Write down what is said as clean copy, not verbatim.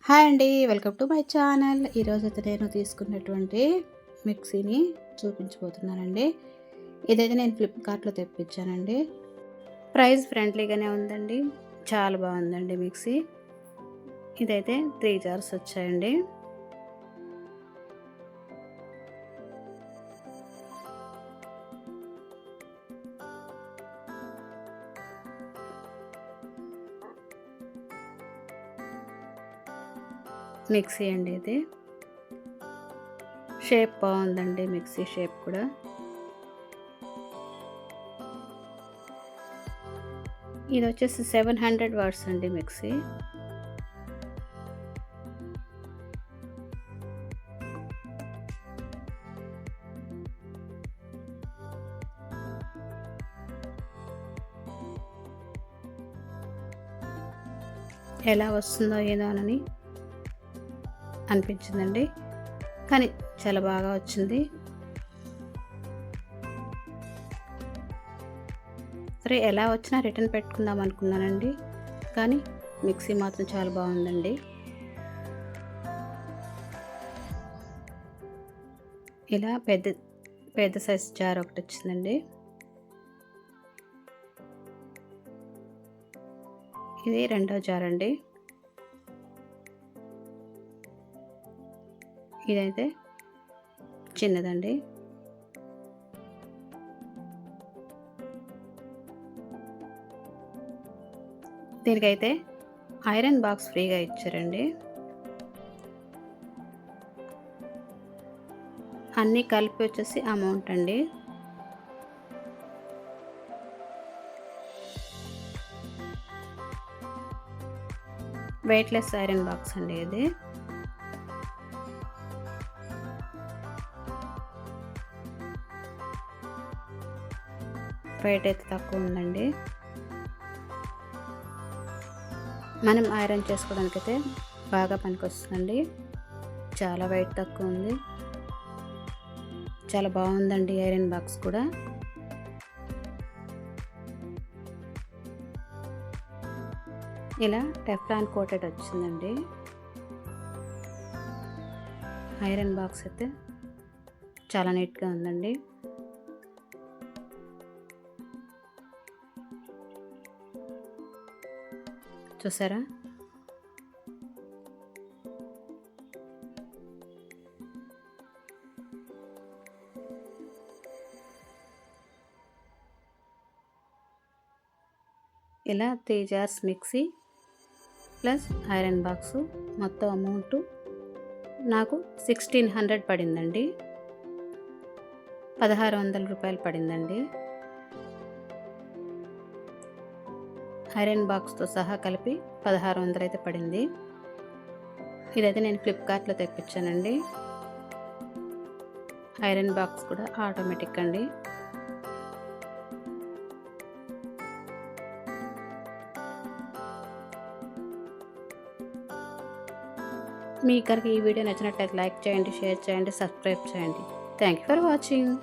Hi అండి. Welcome to my channel. ఈరోజైతే నేను తీసుకున్నటువంటి మిక్సీని చూపించబోతున్నానండి. ఇదైతే నేను ఫ్లిప్‌కార్ట్‌లో తెప్పించానండి. ప్రైస్ ఫ్రెండ్లీగానే ఉందండి. చాలా బాగుందండి మిక్సీ. ఇదైతే 3 జార్స్ వచ్చాయండి. మిక్సీ అండి ఇది. షేప్ బాగుందండి మిక్సీ షేప్ కూడా. ఇది వచ్చేసి 700 వాట్స్ అండి మిక్సీ. ఎలా వస్తుందో ఏదోనని అనిపించిందండి, కానీ చాలా బాగా వచ్చింది. సరే ఎలా వచ్చినా రిటర్న్ పెట్టుకుందాం అనుకున్నానండి, కానీ మిక్సీ మాత్రం చాలా బాగుందండి. ఇలా పెద్ద సైజ్ జార్ ఒకటి వచ్చిందండి. ఇది రెండో జార్ అండి. ఇదైతే చిన్నదండి. దీనికైతే ఐరన్ బాక్స్ ఫ్రీగా ఇచ్చారండి. అన్నీ కలిపి వచ్చేసి అమౌంట్ అండి. వెయిట్లెస్ ఐరన్ బాక్స్ అండి ఇది. వెయిట్ అయితే తక్కువ ఉందండి. మనం ఐరన్ చేసుకోవడానికైతే బాగా పనికొస్తుందండి. చాలా వెయిట్ తక్కువ ఉంది. చాలా బాగుందండి ఐరన్ బాక్స్ కూడా. ఇలా టెఫ్లాన్ కోటెడ్ వచ్చిందండి ఐరన్ బాక్స్ అయితే. చాలా నీట్గా ఉందండి. చూసారా? ఇలా 3 jars mixie plus iron box మొత్తం అమౌంట్ నాకు 1600 పడిందండి. 1600 రూపాయలు పడిందండి. ఐరన్ బాక్స్తో సహా కలిపి 1600 అయితే పడింది. ఇదైతే నేను ఫ్లిప్‌కార్ట్‌లో తెప్పించానండి. ఐరన్ బాక్స్ కూడా ఆటోమేటిక్ అండి. మీకు కనుక ఈ వీడియో నచ్చినట్లయితే లైక్ చేయండి, షేర్ చేయండి, సబ్స్క్రైబ్ చేయండి. Thank you for watching.